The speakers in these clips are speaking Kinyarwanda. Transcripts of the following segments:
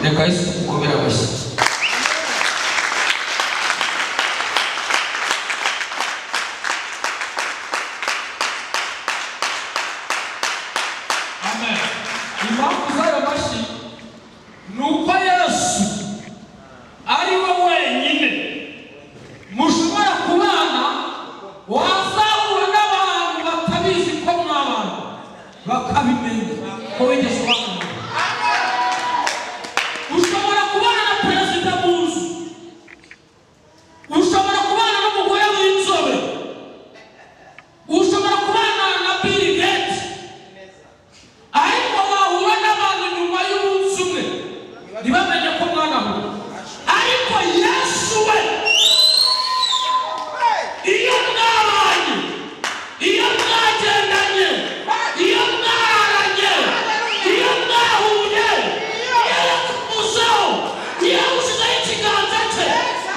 reka Yesu kumera amashyi. Amen. Impamvu z'ayo mashyi ni uko Yesu ari we wenyine mushobora kubana wazahura n'abantu batabizi ko mwabana bakabimenya ko wigeze ubana. Ushobora kubana na perezida muzi, ushobora kubana n'umugore w'inzobe, ushobora kubana na Bill Gates, ariko wahura n'abantu nyuma y'umunsi umwe ntibamenye ko mwanahura. Ariko Yesu we iyo mwabanye, iyo mwagendanye, iyo mwaranye, iyo mwahuye, iyo yakumuzeho, iyo yagusizeho ikiganza cye,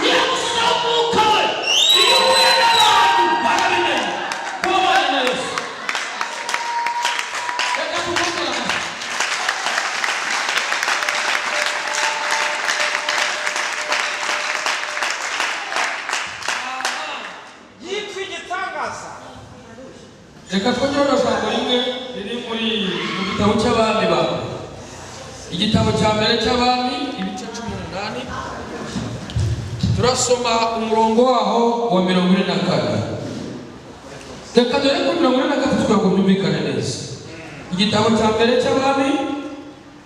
iyo yagusizeho umwuka we, iyo uhuye n'abantu barabimenya ko wabanye na Yesu. Reka tuvuge yitwa igitangaza. reka twongere ijambo rimwe riri mu gitabo cy'abami bawe, igitabo cya mbere cy'abami ibice 18 turasoma umurongo waho wa 44. Reka dore ko 43 twako byumvikane neza. Igitabo cya mbere cy'abami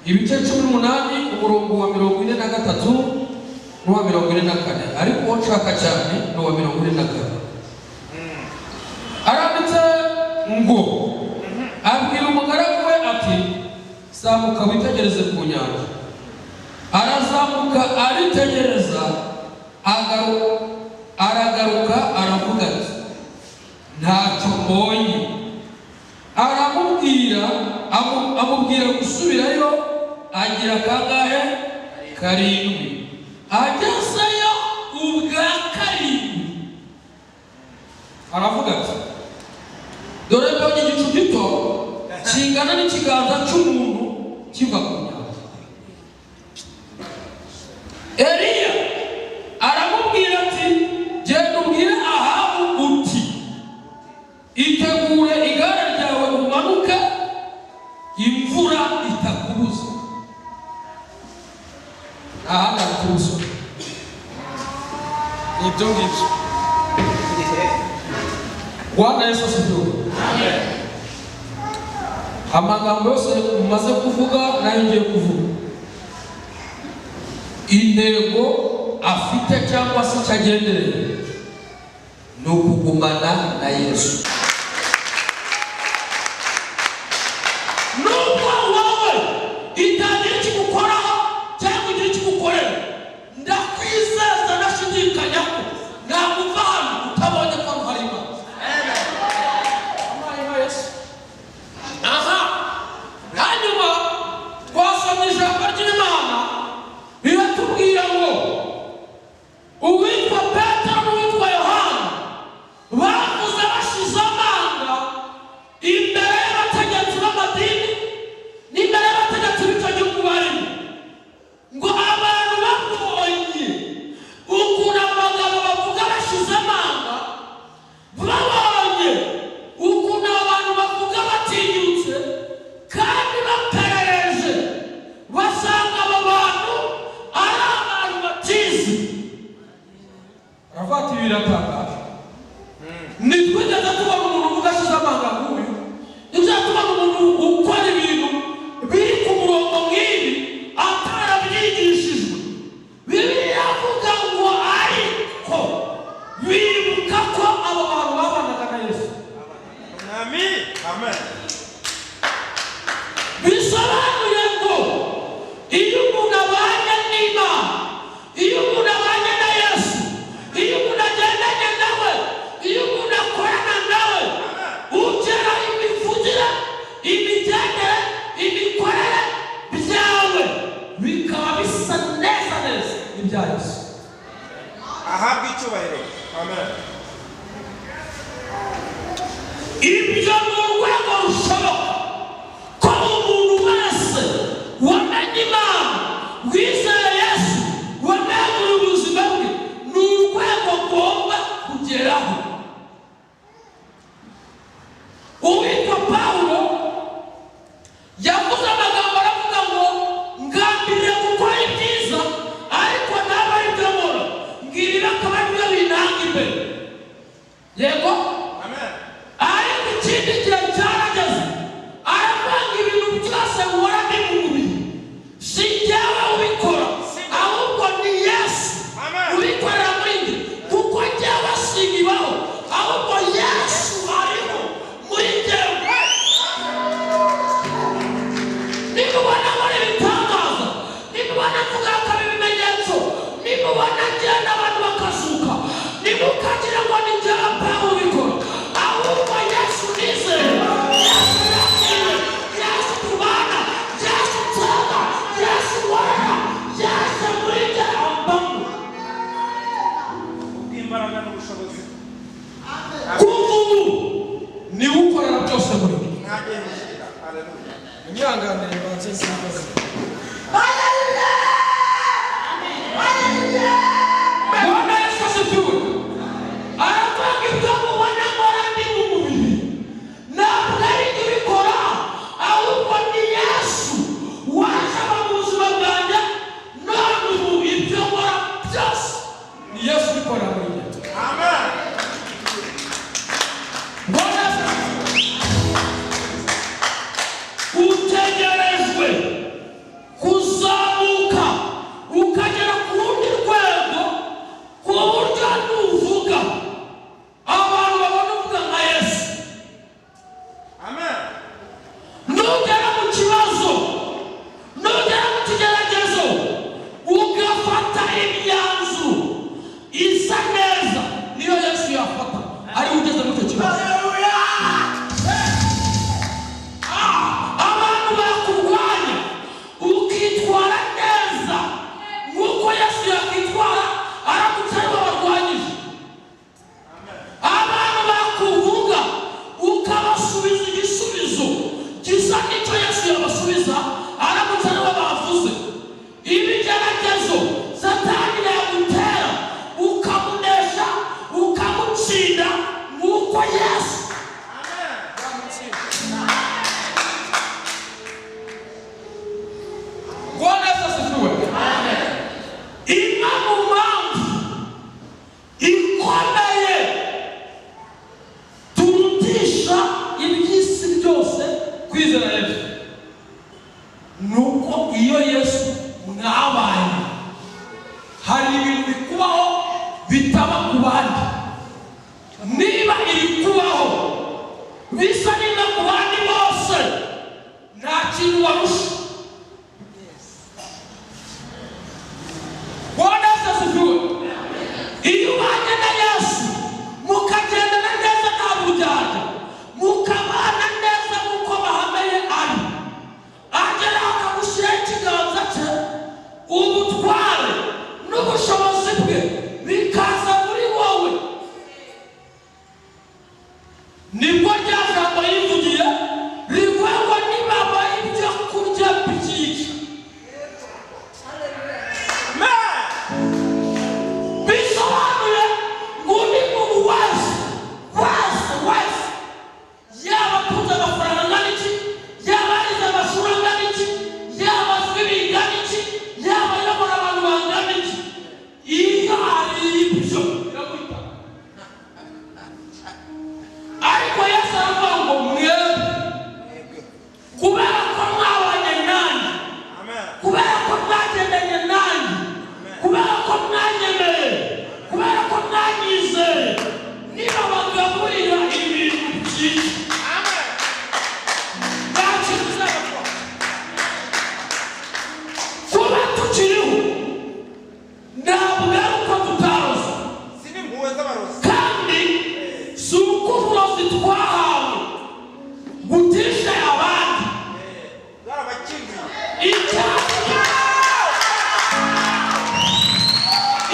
ibice 18 umurongo wa 43 n'uwa 44, ariko uwo nshaka cyane n'uwa 44. Aranditse ngo abwira umugaragu we ati zamuka witegereze ku nyanja. Arazamuka aritegereza, aragaruka aravuga ati ntacyo mbonye. Amubwira gusubirayo, agira kangahe? 7. Agezeyo ubwa 7 aravuga ati dore mbonye igicu gito kingana n'ikiganza cy'umuntu kiva ku nyanja. Eliya aramubwira ati genda ubwire Ahabu uti itegure igare ryawe umanuke, imvura itakubuza. Ahandi aratubuza. Ibyo ngibyo Bwana Yesu asifiwe. Amen. Amagambo yose umaze kuvuga nayo ngiye kuvuga. Intego afite cyangwa se cyagendereye ni ukugumana na Yesu. Nubwo wowe itagira ikigukoraho cyangwa igira ikigukorera, ndakwizeza ndashidikanya ko nakuva hano utabonye ko hari Imana. Hanyuma twasomye ijambo ry'Imana riratubwira ngo uwitwa Petero n'uwitwa Yohana bavuze bashize amanga imbere y'abategetsi b'amadini n'imbere y'abategetsi b'icyo gihugu barimo, ngo abantu babonye ukuntu abagabo bavuga bashize amanga, babonye ukuntu abantu bavuga batinyutse kandi baperereje, basanga abo bantu ari abantu batizi. Aravuga ati biratangaje, ntitwigeze tubona umuntu uvuga ashize amanga nk'uyu, ntitwigeze tubona umuntu ukora ibintu biri ku murongo nk'ibi atarabyigishijwe. Bibiliya avuga ngo ariko bibuka ko abo bantu babanaga na Yesu. Amen. Bisobanuye ngo iyo umuntu abanye n'Imana, iyo umuntu abanye na Yesu, iyo umuntu agendanye nawe, iyo umuntu akorana nawe, ugera imivugire, imigendere, imikorere byawe bikaba bisa neza neza ibya Yesu. Ahabwa icyubahiro. Amen. Ibyo ni urwego rushoboka ko umuntu wese wamenye Imana imwe mu mpamvu ikomeye turutisha iby'isi byose kwizera Yesu nuko iyo Yesu mwabaye hari ibintu bikubaho bitaba ku bandi. Niba iri kubaho bisa n'imwe ku bandi bose nta kintu warusha. Bwana asifiwe. Iyo ubanye na Yesu mukagendana neza nta buryarya, mukabana neza nk'uko bahameye ari, agera akagushyiraho ikiganza cye, ubutware n'ubushobozi bwe bikaza muri wowe. Nibwo rya jambo yivugiye rivuga ngo nibaba ibyo kurya byinshi. Bisobanuye ngo ni muntu wese yaba atunze amafaranga angana iki, yaba arize amashuri angana iki, yaba azwi bingana iki, yaba ayobora abantu bangana iki, iyo ari ibyo biramwita. Ariko Yesu aravuga ngo mwebwe kubera ko mwabanye nanjye, kubera ko mwagendanye nanjye, kubera ko mwanyemeye, kubera ko mwanyizeye, niba bagaburira ibintu byinshi kuba tukiriho ntabwo ari uko tutaroze, kandi si uko uburozi twahawe butishe abandi.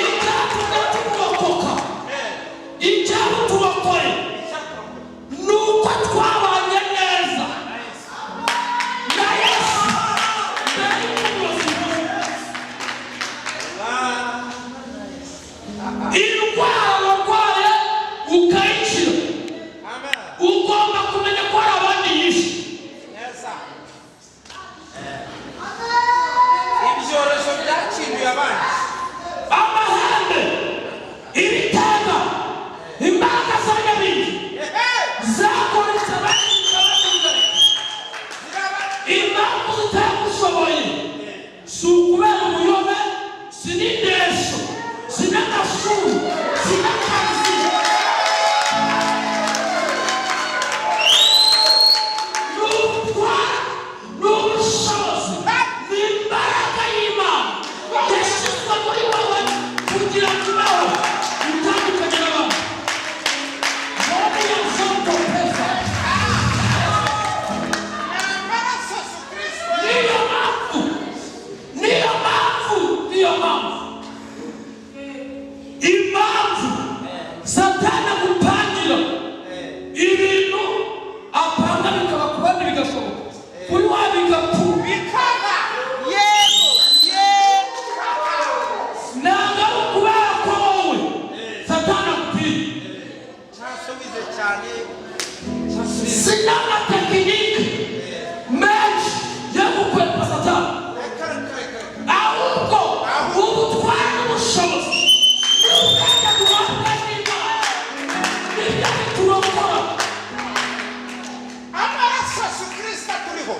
Icyatumye turokoka, icyamuturokoye nuko twabanye neza na Yesu mbere y'uburozi. Indwara warwaye ukayikira, ugomba kumenya ko hari abandi yishe. Ibyorezo byakinduye abandi. Amahembe, ibitega, imbaraga z'abanyabindi zakoresha abandi, impamvu zitagushoboye si ukubera ubuyobe, si n'indesho, si n'amashuri, si n'akazi. N'ubutware, n'ubushobozi, n'imbaraga y'Imana yashyizwe muri wowe kugira ngo ubeho utandukanye n'abandi. None yazongo pesa. Niyo mpamvu impamvu Satani agupangira ibintu apanga bikaba ku bandi bigashoboka, kuri wa bigapfa bikaba. Ntabwo ari ukubera ko wowe Satani agupira, si n'amatekinike menshi yo gukwepa Satani, ahubwo ubutware n'ubushobozi n'ubwenge duhabwa n'Imana nibyo biturokora. Amaraso ya Yesu Kristo aturiho.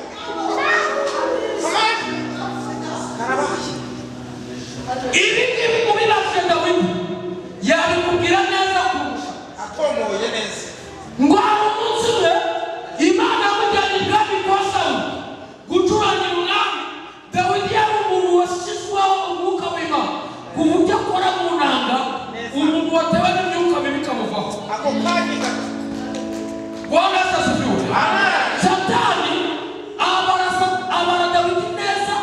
Ibi ngibi mubibaze Dawidi yabikubwira neza kurusha. Atomoye neza. Ngo hari umunsi umwe Imana yamujyanye ibwami kwa Sawuli gucurangira umwami. Dawidi yari umuntu washyizweho umwuka w'Imana ku buryo akora mu nanga, umuntu watewe n'imyuka mibi ikamuvaho. Ako kanya gato. Bwana asifiwe. Satani abara Dawidi neza,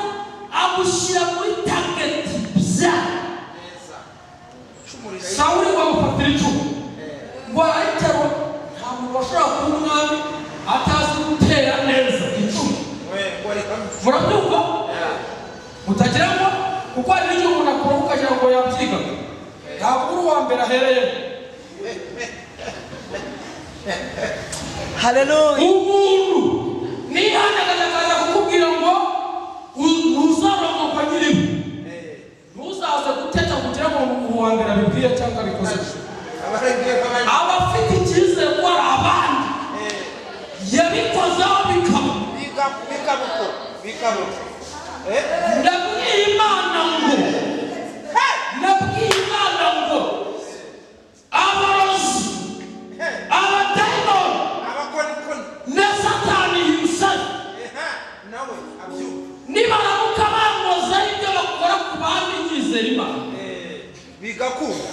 amushyira muri tageti bya Sawuli ngo amufatira icumu, ngo arayiterura. Nta muntu washobora kuba umwami atazi gutera neza icumu. Murabyumva? Mutagira ngo kuko hari n'icyo umuntu akora ukagira ngo yabyiga, ntabwo uri uwa mbere ahereye. Hallelujah. Umuntu nihandagaza akaza kukubwira ngo ntuzarongorwa nyiriho, ntuzaze atabikoze. abarengeye kabari Abafite icyizere ko ari abandi yabikozeho bikaba. bikabuko Ndabwiye Imana ngo abarozi, abadayimoni na Satani himself nawe abyumva nibaramuka bamuza ibyo bakora ku bandi nyizera Imana bigakunda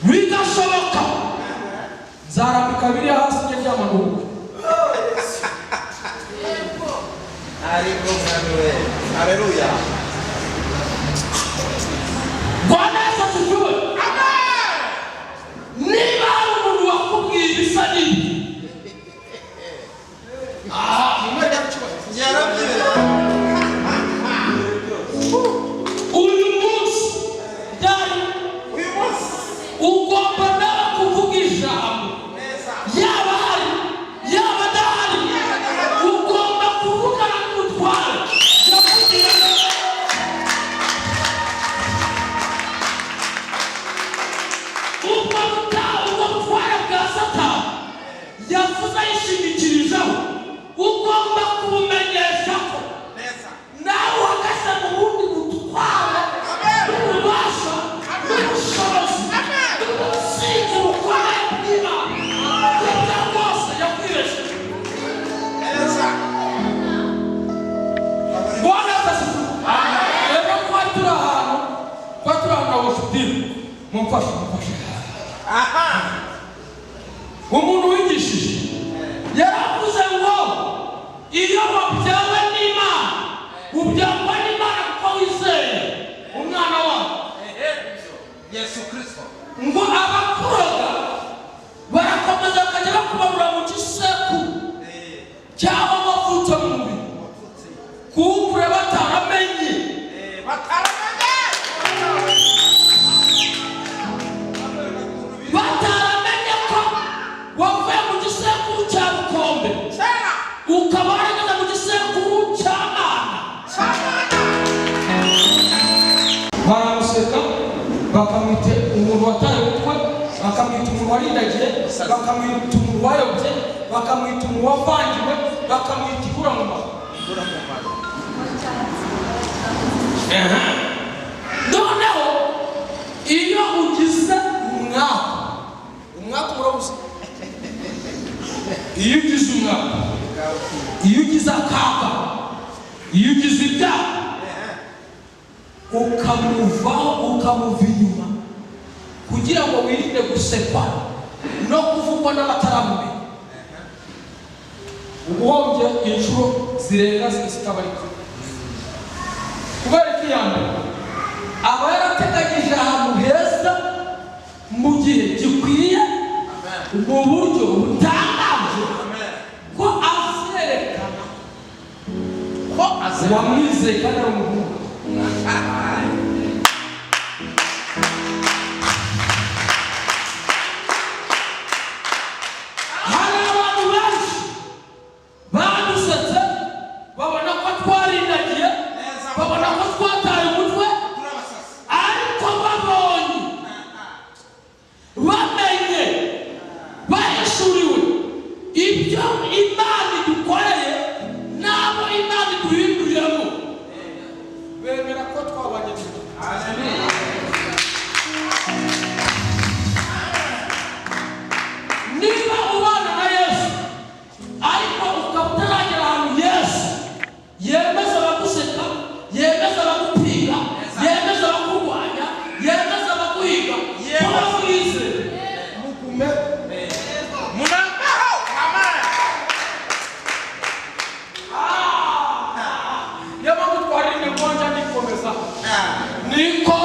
bigashoboka, zarambika biri hasi njye ry'amanuka. ariko mwawe haleluya Bwana Yesu asifiwe. Amen. Niba hari umuntu wakubwiye ibisa n'ibi uyu munsi ugomba nawe kuvuga ijambo, yaba hari yaba adahari, ugomba kuvugana n'umutware. ubwo butware bwa Satani yavuze ayishingikirijeho, ugomba kubumenyesha ko nawe uhagaze mu bundi butware n'ububasha n'ubushobozi n'ubutsinzi bukomeye bw'Imana kugira rwose yakwibesheje. Bwana asifiwe. Rero kuba turi ahantu abafitiri mumfashe umuntu wigishije yaravuze ngo iyo wabyawe n'Imana ubyangwa n'Imana kuko wizeye umwana wawe Yesu Kristo, ngo abakuroga barakomeza bakajya bakubarura mu gisekuru cyangwa bavutse mu mubiri kuwukure bataramenye ko wavuye mu gisekuru cya Bukombe ukaba warageze mu gisekuru cya Mana. Baramuseka bakamwita umuntu wataye umutwe, bakamwita umuntu warindagiye, bakamwita umuntu wayobye, bakamwita umuntu wavangiwe, bakamwita ibura mu mara. Noneho iyo ugize umwaka murabuze, iyo ugize umwaka, iyo ugize akaga, iyo ugize ibyaha, ukamuvaho ukamuva inyuma kugira ngo wirinde gusekwa no kuvugwa n'abataramumenya, ubuhombye inshuro zirenga zitabarika. Kubera iki yambere aba yarateganyije ahantu heza mu gihe gikwiye mu buryo butangaje ko azerekana ko wamwizeye kandi ari umuhungu. Hari abantu benshi badusetse babona ko twarindagiye, babona ko twataye umutwe, ariko bamenye bahishuriwe ibyo Imana idukoreye n'abo Imana iduhinduriyemo, bemera ko twabanye neza. Niba ubana na Yesu ariko ukaba utaragera ahantu Yesu yemeza abaguseka, yemeza abagupinga, yemeza abakurwanya, yemeza abaguhiga, kuba mwize mugume munambaho. Amen. niyo mpamvu twarinde konja nikomeza niko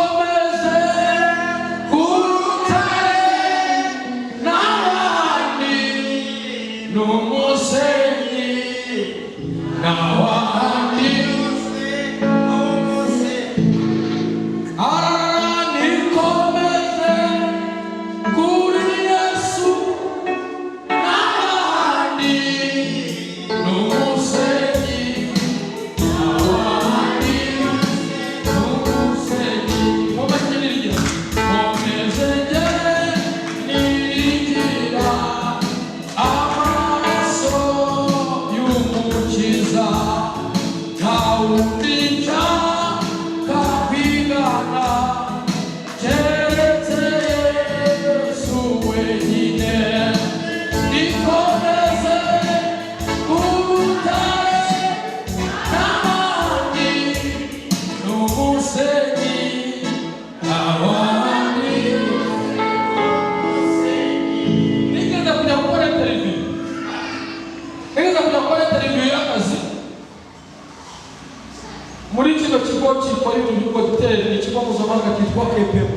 gikora ibintu byo gutera ikigo mpuzamahanga cyitwa KPM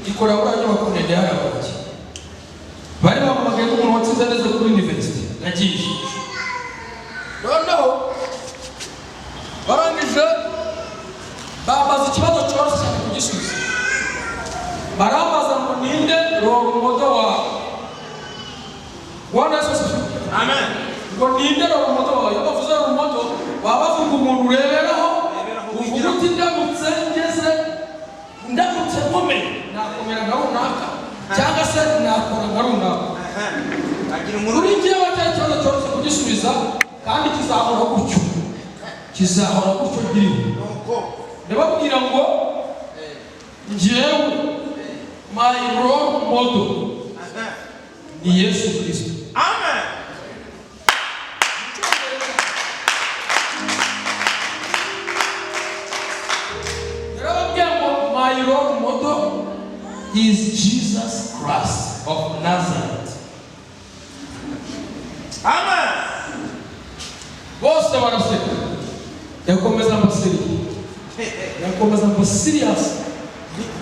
gikora muri ayo nyubako ndende y'abaturage bari bamamagaye nk'umuntu watsinze neza kuri university nagiye noneho barangije bambaza ikibazo cyoroshye cyane kugisubiza barambaza ngo ninde role model wawe Bwana Yesu asifiwe. Amen. Ngo ninde role model wawe iyo bavuze role model baba bavuga umuntu ureberaho uvuga uti ndamutse nkomeye nakomera nka runaka cyangwa se nakora nka runaka kuri njyewe atari ikibazo cyoroshye kugisubiza kandi kizahora gutyo giriho ndababwira ngo njyewe my role model ni Yesu Kristo. Amen. My role model is Jesus Christ of Nazareth. Amen. Bose baraseka. Yakomeza mba serious.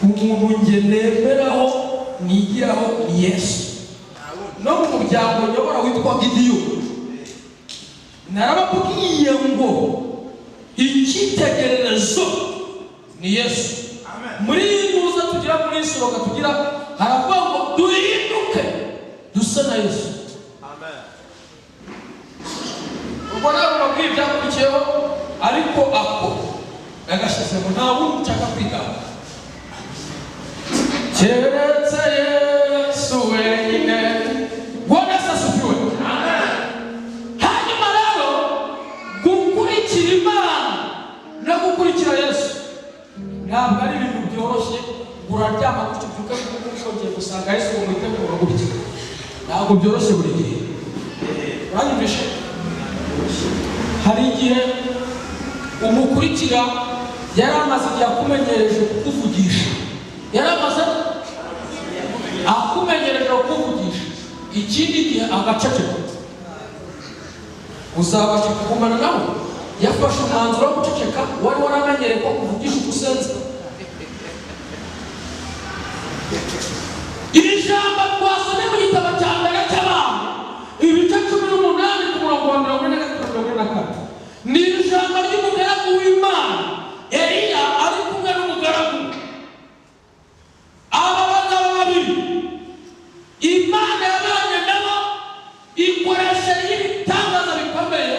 Umuntu ngenemeraho nigiraho ni Yesu. No mu muryango nyobora witwa Gideon. Narababwiye ngo icyitegererezo ni Yesu. Muri muza tugira muri Isoroka tugira haravuga ngo duhinduke dusa na Yesu. Amen. Ubwo nabo babwibya kurikiyeho ariko ako nagashize ngo nta wundi nshaka kwigana keretse Yesu wenyine. Bwana Yesu asifiwe. Amen. Hanyuma rero gukurikira Imana no gukurikira Yesu ntabwo ari ibintu byoroshye uraryama gutyo byuka bikongeye gusanga Yesu mu itegeko gutyo ntabwo byoroshye buri gihe uranyumvishe. Hari igihe umukurikira yari amaze igihe akumenyereje kukuvugisha ikindi gihe agaceceka uzabasha kugumana nawe yafashe umwanzuro wo guceceka wari waramenyereye ko kuvugisha ugusenza. Iri jambo twasomye mu gitabo cya mbere cy'abantu ibice 18 ku murongo wa 44 ni ijambo ry'umugaragu w'Imana Eliya ari kumwe n'umugaragu. Aba bagabo babiri Imana yabanye nabo ikoresha ibitangaza bikomeye.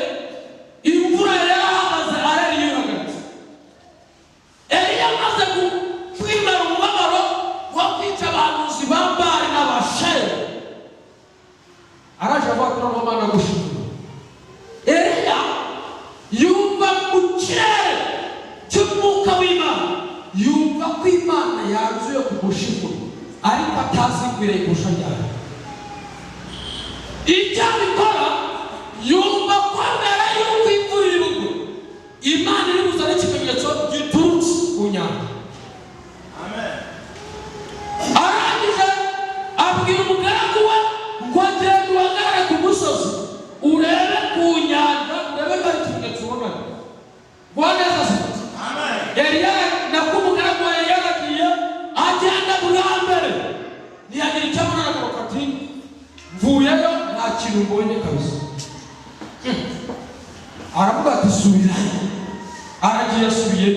Imvura yarahagaze arari yihagaze. Eliya amaze kwimara umubabaro wo kwica abahanuzi ba Bali n'Abashera araje avuga ko Imana gushimira. Eliya yumva mu kirere cy'umwuka w'Imana yumva ko Imana yazuye kumushimira ariko atazigwireye kurusha ryari. Icyo abikora yumva ko mbere y'uko imvura iri bugwe Imana iri buzane ikimenyetso giturutse ku nyanja. Amen. Arangije abwira umugaragu we ngo agende uhagarare ku musozi urebe ku nyanja urebe ko ari ikimenyetso ubona. Bwana Yesu asifiwe. Amen. Eliya nako umugaragu we yaragiye agenda bwa mbere ntiyagira icyo abona agaruka ati mvuyeyo nta kintu mbonye kabisa. Aravuga ati subirayo. Aragiye asubiye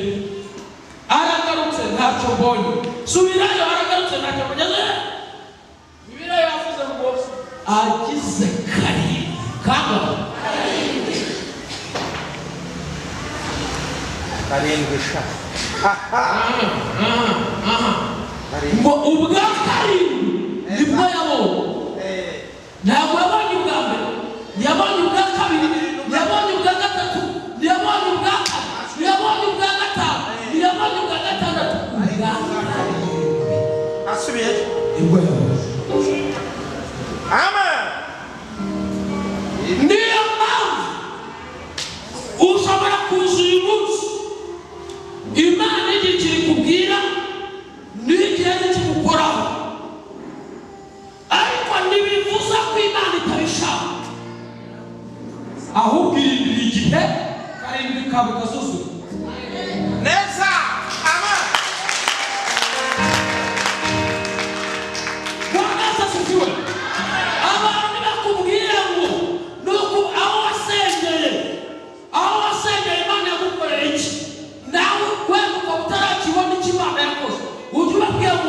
aragarutse ntacyo mbonye. Subirayo aragarutse ntacyo mbonye. Bibiliya yavuze ngo agize karindwi sha. ngo ubwa karindwi nibwo yabonye. Ntabwo yabonye ubwa mbere, yabonye ubwa kabiri, yabonye ubwa gatatu, yabonye ubwa kane, yabonye ubwa gatanu, yabonye ubwa gatandatu. Asubiye. Nibwo yabonye. Amen. Niyo mpamvu ushobora kuza uyu munsi Imana igihe kiri kubwira n'igihe kigukoraho ariko ntibivuza ko Imana itabishaka ahubwo irindira igihe karindwi kawe kazuzura.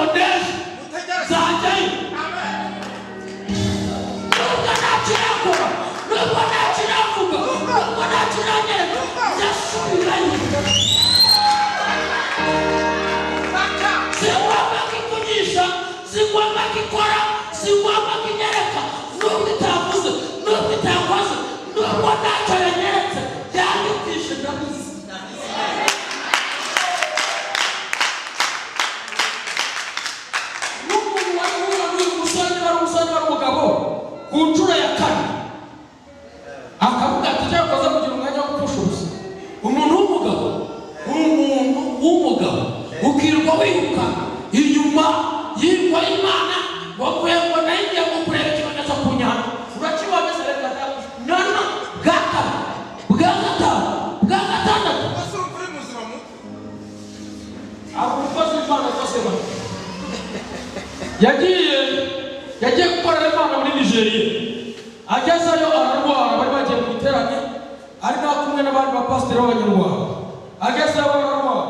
ngo ndeje nzajyayo nubwo ntakiravuga nubwo ntakiranyereka ndasubirayo sigomba kikugisha sigomba kikora sigomba kinyereka nubwo itavuze nubwo itakoze nubwo ntacyo yanyeretse yanyumvishe ndabizi n'umuntu wari umusore wari umugabo ku nshuro ya kane akavuga ati cyangwa koza kugira umwanya wo gupfusha ubusa umuntu w'umugabo ukirirwa wiruka inyuma yitwa Imana wakuye ngo nayo igiye kureba ikimenyetso ku nyanja urakibona se reka none bwa gatandatu abukoze Imana kose yagiye gukorera Imana muri Nigeria agezeyo ararwara bari bagiye mu iterane ari kumwe n'abandi bapasiteri b'abanyarwanda agezeyo ararwara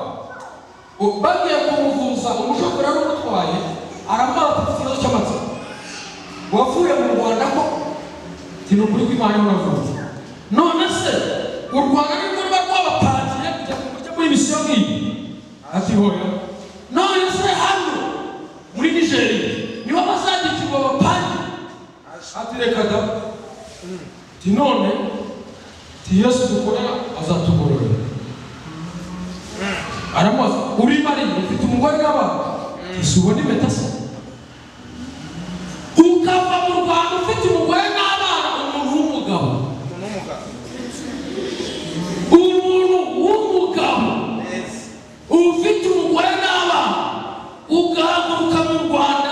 bagiye kumuvuza umushoferi wari umutwaye aramara afite ikibazo cy'amatsiko wavuye mu Rwanda ko tinukuri kw'Imana y'unavuze none se u Rwanda nirwo ruba rwabapangiye kujya muri misiyo nk'iyi ati hoya none se hano muri Nigeria niho bazandikirwa abapangi ati reka da ti none ti Yesu dukorera azatugororera aramubaza uri mari ufite umugore n'abana ese ubona impeta se ukava mu Rwanda ufite umugore n'abana umuntu w'umugabo ufite umugore n'abana ugahaguruka mu Rwanda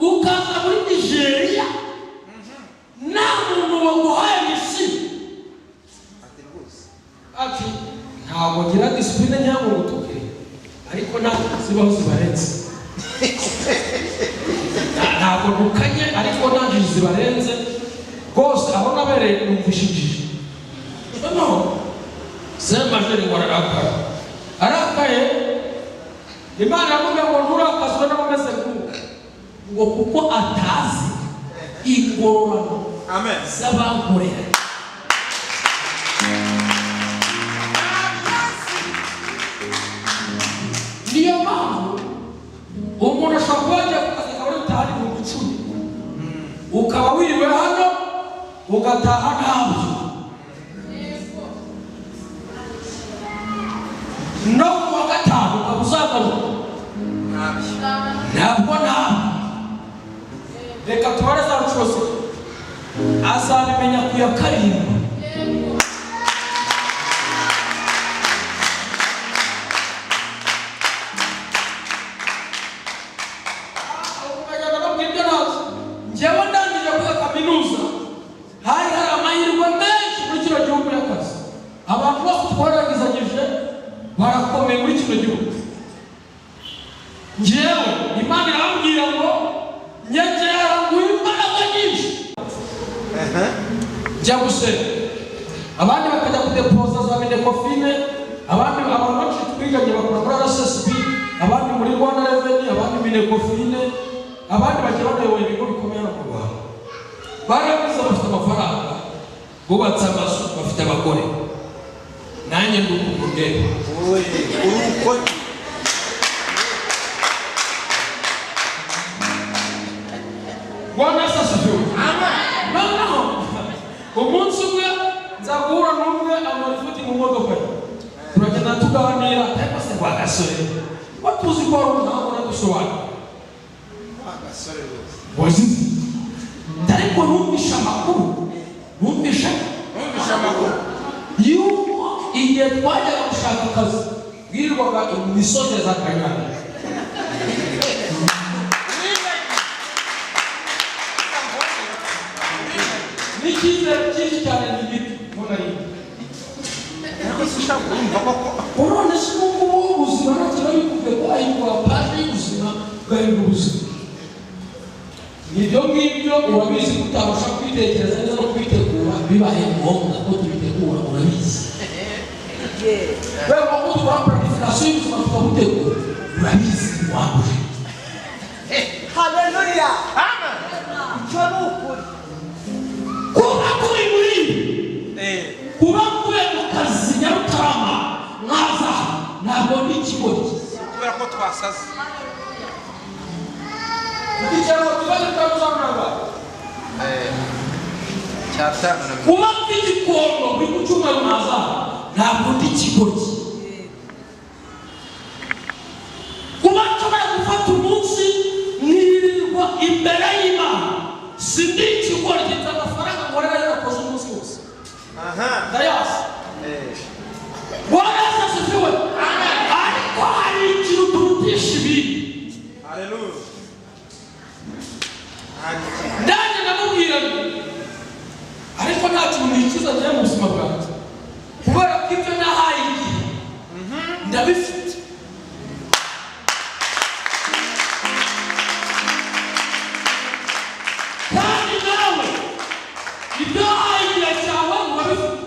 ukaza muri Nigeria nta muntu waguhaye misi ati ntabwo ngira disipline nyambo gutuke ariko ntabwo zibaho zibarenze ntabwo dukanye ariko ntabwo zibarenze rwose aho nabereye numvishije no semajeri ngo arakaye Imana yavuga ngo nturakazwe n'abameze ngo kuko atazi ingororano z'abankorera niyo mpamvu umuntu ashobora kuba yagiye ku kazi akaba yataha mu icumi ukaba wiriwe hano ugataha ntabyo no kuwa gatanu ukaba uzagaruka ntabwo reka tubare za rucose azabimenya ku ya karindwi njyewe ndangije kwiga kaminuza hari amahirwe menshi muri kino gihugu y'akazi abantu bose twaragizanyije barakomeye muri kino gihugu njyewe Imana irambwira ngo nyegera nguhe imbaraga nyinshi njya gusenga abandi bakajya kudepoza za Minecofine abandi abantu benshi twiganye bakora muri RSSB abandi muri Rwanda Revenue abandi Minecofine abandi bagiye bayoboye ibigo bikomeye no kurwanya barabize bafite amafaranga bubatse amazu bafite abagore nanjye ndukundeba uruko Bwana asifiwe. Amen. No. Umunsi umwe nzaguhura n'umwe amarifuti mu modoka turagenda tuganira ariko se wagasore watuzi ko ntabwo nadusobanura agasore wazi ariko numvisha amakuru yuko igihe twajyaga gushaka akazi bwirwaga imisozi za Kanyana n'icyizere cyinshi cyane n'ibiti mbona yindi ariko sishaka kumva koko urone se n'ubwo ubuzima ntakira bikuvuye ko ayikora paje y'ubuzima bwahindura ubuzima nibyo ngibyo urabizi ko utabasha kwitekereza neza no kwitegura bibaye ngombwa ko tubitegura urabizi kubera ko dukora planification y'ubuzima tukabutegura urabizi wabuje ko twasaze. icyangwa tubaze twazamuranga Cyatanga na kuba mfite ikondo buri ku cyumweru naza ntabwo ndi ikigoryi kuba nshobora gufata umunsi nkirirwa imbere y'Imana sindi ikigoryi mfite amafaranga nkorera yarakoze umunsi wose ndayazi waraza sifiwe ariko hari ikintu turutisha ibindi Haleluya. ndani namubwira ariko nta kintu nicuza njye mu buzima bwanjye kubera ko ibyo nahaye igihe ndabifite kandi nawe ibyo wahaye igihe cyawe urabifite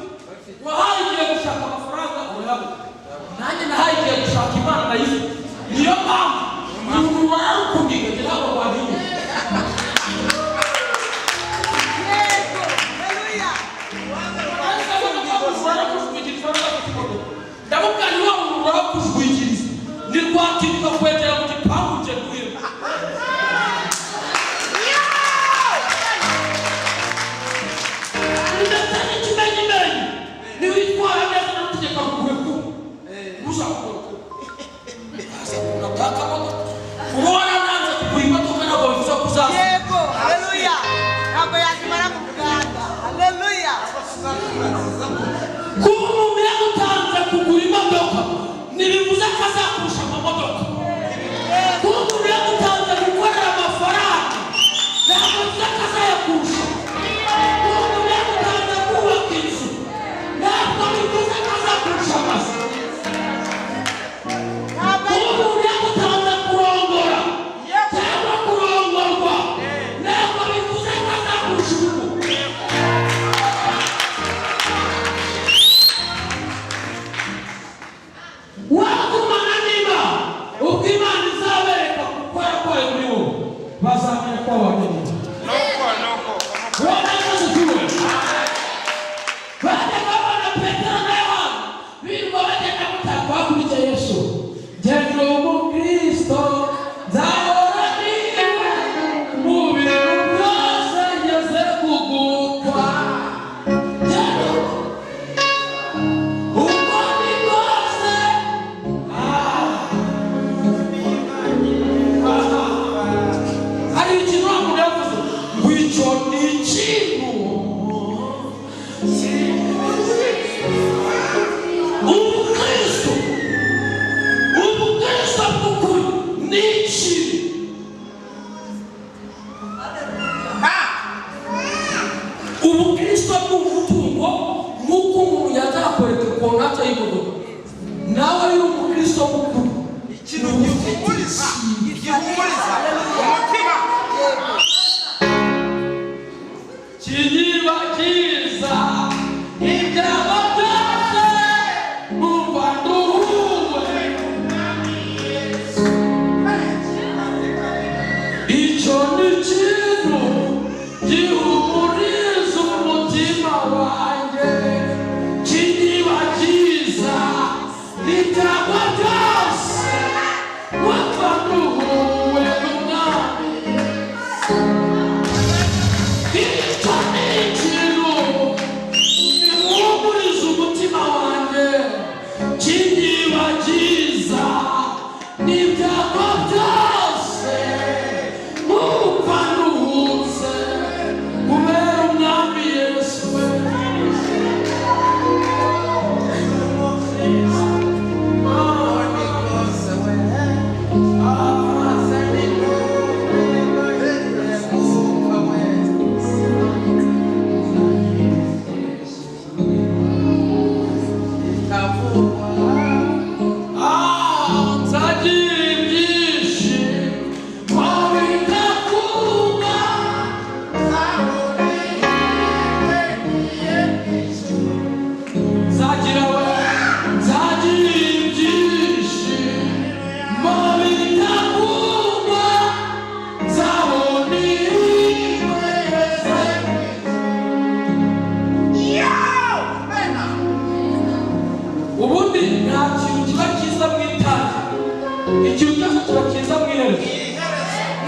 ikintu cyose turakiza mu iherezo.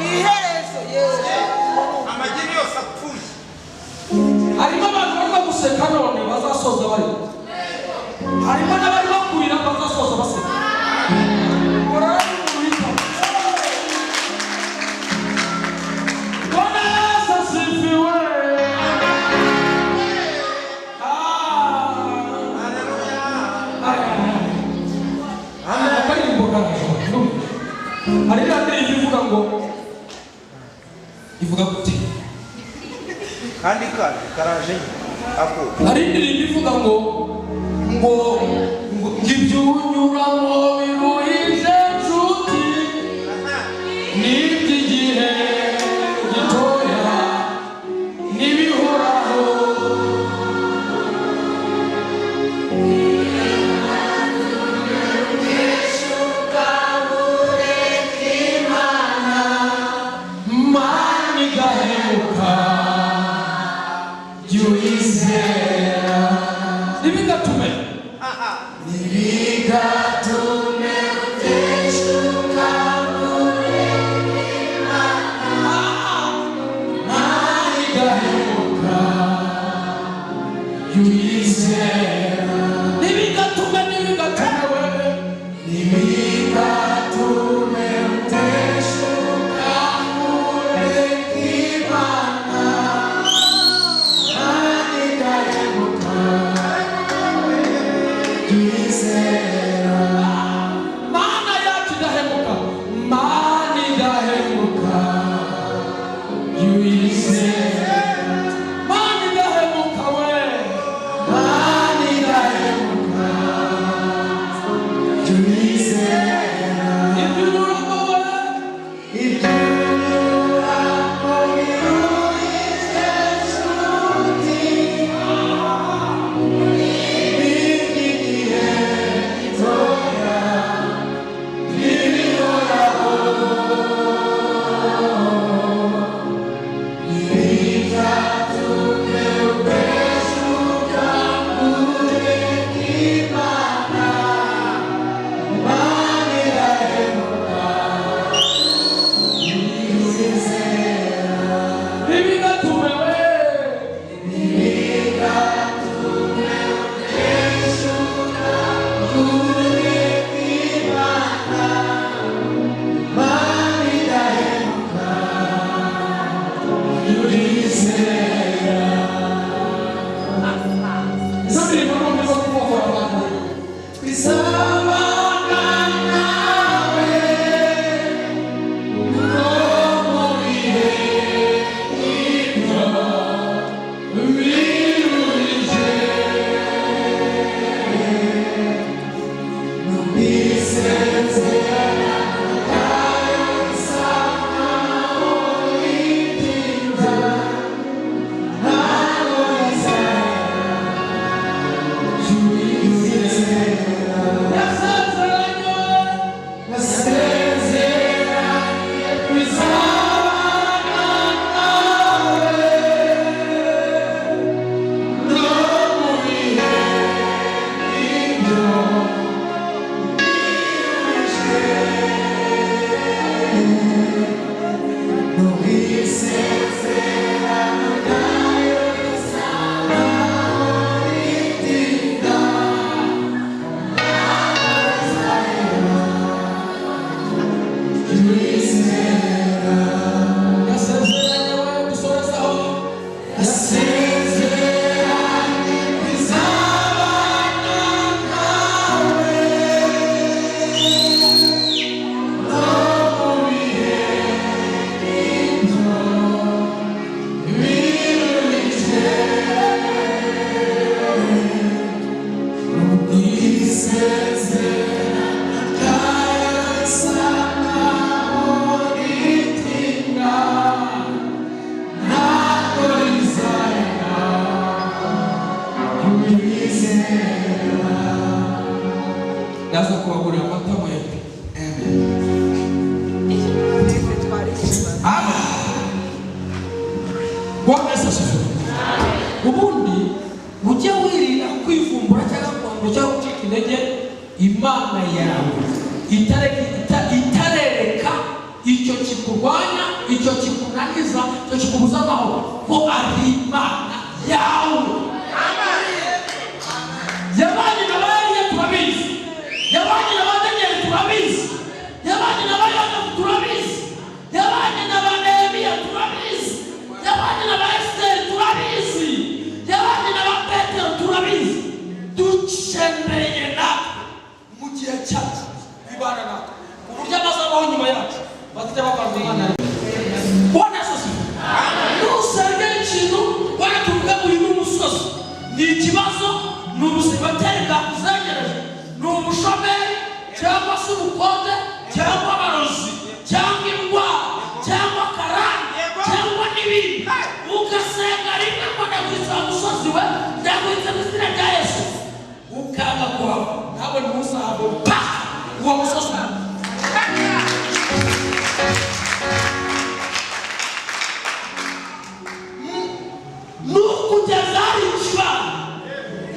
Iherezo Yesu. Amagini yose apfuye. Harimo abantu barimo guseka none bazasoza bari. Harimo n'abari bakwira bazasoza baseka. Hari n'andi ivuga ngo ivuga gute Kandi karaje ako. hari indirimbo ivuga ngo ibyunyuramo biruhije nshuti n'iby'igihe gitoya n'ibihoraho Ndaza kubagurira amata mwebwe. Bwana Yesu asifiwe. Ubundi ujya wirinda kwivumbura cyangwa kwambura cyangwa gucika intege Imana yawe itareke kikurwanya, icyo kikunaniza, icyo kikubuza amahoro, ko ari Imana yawe. Yabanye na Eliya turabizi, yabanye na Danieli turabizi, yabanye na Yohana turabizi, yabanye na Nehemiya turabizi, yabanye na Esiteri turabizi, yabanye na Petero turabizi. Dukeneye natwe mu gihe cyacu bibana natwe uburyo abazabaho nyuma yacu bazajya babanza Imana. Bwana Yesu nusenge ikintu wari tuvuga uyu ni umusozi, ni ikibazo, ni ubuzima bwa kuzengereje, ni ubushomeri cyangwa se ubukonje cyangwa abarozi cyangwa indwara cyangwa karande cyangwa n'ibindi, ugasenga rimwe ngo ndakwitsa umusozi we, ndakwitsa mu izina rya Yesu, ukanga kuhava nawe ntusahave pa uwo musozi. Nukugeza ikibano,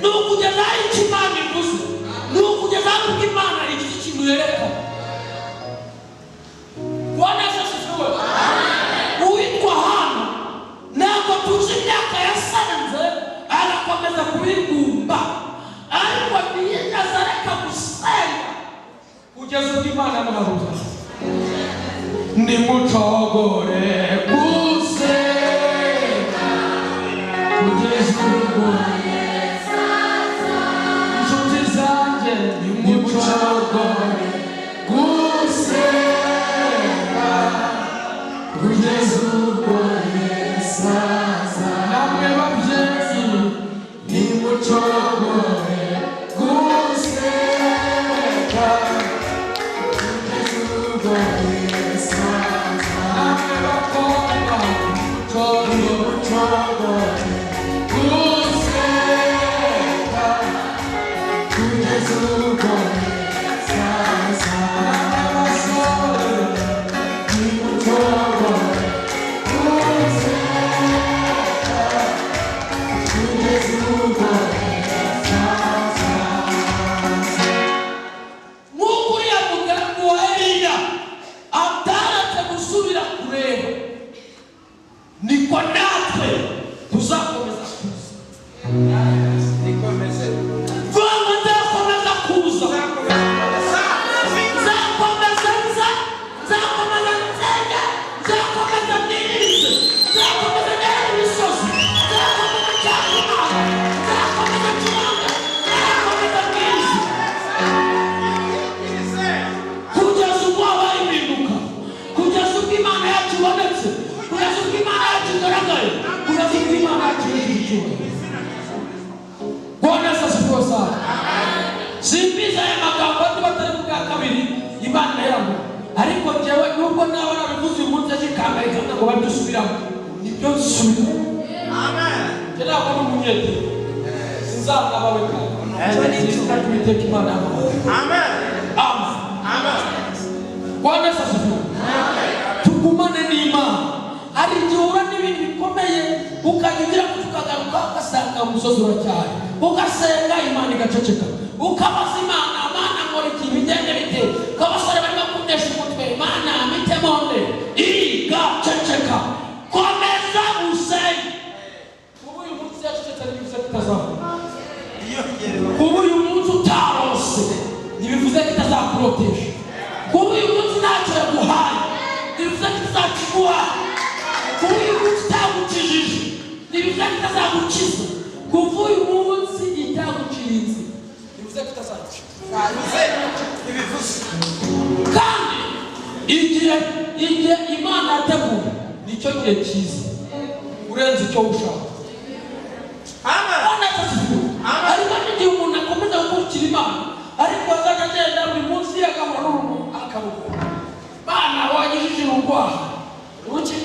nukugeza ikimana ivuze, nukugeza ubwo Imana igize ikintu yerekana. Bwana Yesu asifiwe. Uwitwa Hana ntabwo tuzi imyaka yasanze arakomeza kubigumba, ariko ntiyigeze areka gusenga kugeza ubwo Imana yamuharuka. Nimucogore gusenga kugeza ubwo inshuti zanjye, nimucogore gusenga kugeza ubwo Yesaza. Namwe babyeyi, nimucogore gusenga kugeza ubwo Yesaza. Namwe bakobwa, nimucogore gusenga kugeza ubwo Yesaza. Namwe basore, nimucogore gusenga kugeza ubwo Yesaza. Nk'uko uriya mugaragu wa Eliya ataratse gusubira kureba, niko natwe tuzakomeza kuza. Vuga nzakomeza kuza, nzakomeza nza, nzakomeza nsenga, nzakomeza nirize, nzakomeza nera imisozi, nzakomeza cyane Imana, nzakomeza curanga, nzakomeza bwiza, kugeza ubwo habaye impinduka, kugeza ubwo Imana yacu ibonetse, kugeza ubwo Imana yacu igaragaye, kugeza ubwo Imana yacu y'igicucu. Bwana Yesu asifiwe sana. Simbiza aya magambo andi batari bwa kabiri Imana yangu, ariko njyewe nubwo nawe nabivuze uyu munsi agikangarika ngo badusubiramo, nibyo nsubira. Kera ko n'umunyete sinzabawe kandi Uwiteka Imana yawe. Amen. Bwana Yesu asifiwe. Tugumane n'Imana. Hari igihe uhura n'ibintu bikomeye ukagira ngo tukagaruka ugasanga umusozi uracyari, ugasenga Imana igaceceka, ukabaza Imana, Mana nkora iki bigende bite, ukabasore barimo kundesha umutwe, Mana mpitemo nde, igaceceka. Komeza usenge. Ubu uyu munsi yacecetse ntibivuze ko itazavuga, ubu uyu munsi utarose ntibivuze ko itazakurotesha, ubu uyu munsi ntacyo yaguhaye ntibivuze ko itazakiguha, ubu uyu munsi itagukijije ntibivuze ko itazagukiza, kuva uyu munsi itaguciritse ntibivuze ko itazagukiza. Kandi igihe Imana yateguye nicyo gihe cyiza urenze icyo ushaka. Ariko n'igihe umuntu akomeza gukurikira Imana, ariko azajya agenda buri munsi agahura n'urugo akabukora, Mana wanyujije urwaha uruki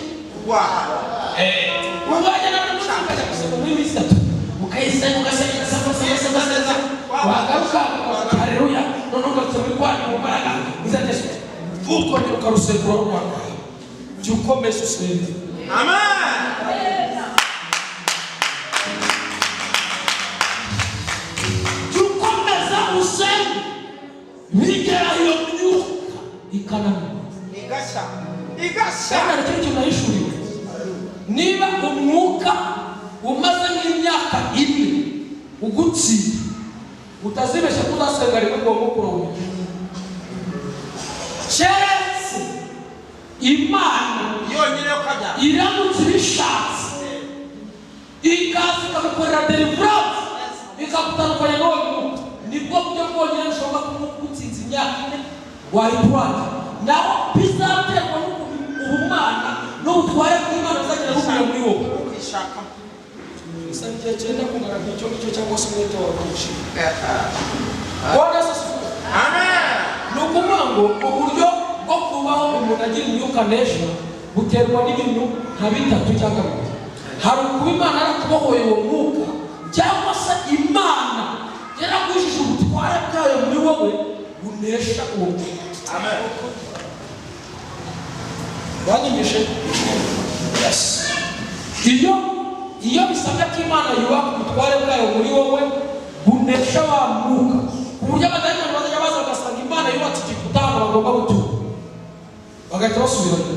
urwagera buri munsi ukajya gusenga muri minsi itatu, ukayisenga ugasenga wagaruka haleluya, none ugarutse muri kwanya mu mbaraga uzageze ukongera ukarusengura urwaha, jya ukomeza usenge. Amen. Bigera iyo myuka ikananirwa. kandi hari ikintu kinahishuriwe. Niba umwuka umaze nk'imyaka 4 ugutsinda, utazibeshya ko uzasenga rimwe ngo mukurongo. Keretse Imana yonyine yo kabyara iramutse ibishatse ikaza ikagukorera deliverance ikagutandukanya n'uwo mwuka, nibwo buryo bwonyine bushobora kugutsinza imyaka 4 wayitwara. Naho bizaterwa n'ubumana n'ubutware bw'Imana buzagira bukwiye muri wowe. ishaka Gusa igihe cyenda kugaragara icyo ngicyo cyangwa se umwete wawe ushira. Bwana Yesu. amen. Nukuvuga ngo uburyo bwo kubaho umuntu agira imyuka nesha buterwa n'ibintu nka 3 cyangwa 4. Hari ukuba Imana yarakubohoye uwo mwuka, cyangwa se Imana yaragujije ubutware bwayo muri wowe bunesha uwo mwuka. Amen. Banyumvishe? Yes. Iyo bisabye ko Imana yubaka ubutware bwayo muri wowe bunesha wa mwuka, ku buryo abadayimoni bazajya baza bagasanga Imana yubatse igikuta bagomba gutura, bagahita basubirayo.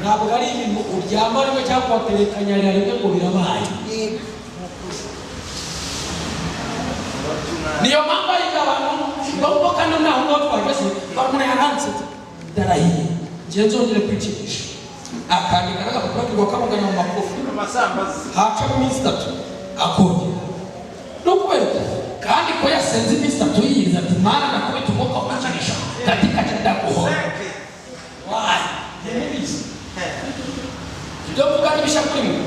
Ntabwo ari ibintu uryama rimwe cyangwa waterekanya rimwe ngo birabaye. Niyo mpamvu ariko abantu bagomba kandi naho ngaho twageze bamwe yaranze darahiye ngiye nzongere kwikinisha akandi karaga kuko kamuganya mu makofi amasambazi haca mu minsi 3 akongera no kweta kandi ko yasenze iminsi 3 yiza ati Mana nakubita umwuka ukanisha katika ndakuhora why yemizi ibyo vuga n'ibisha kuri mwe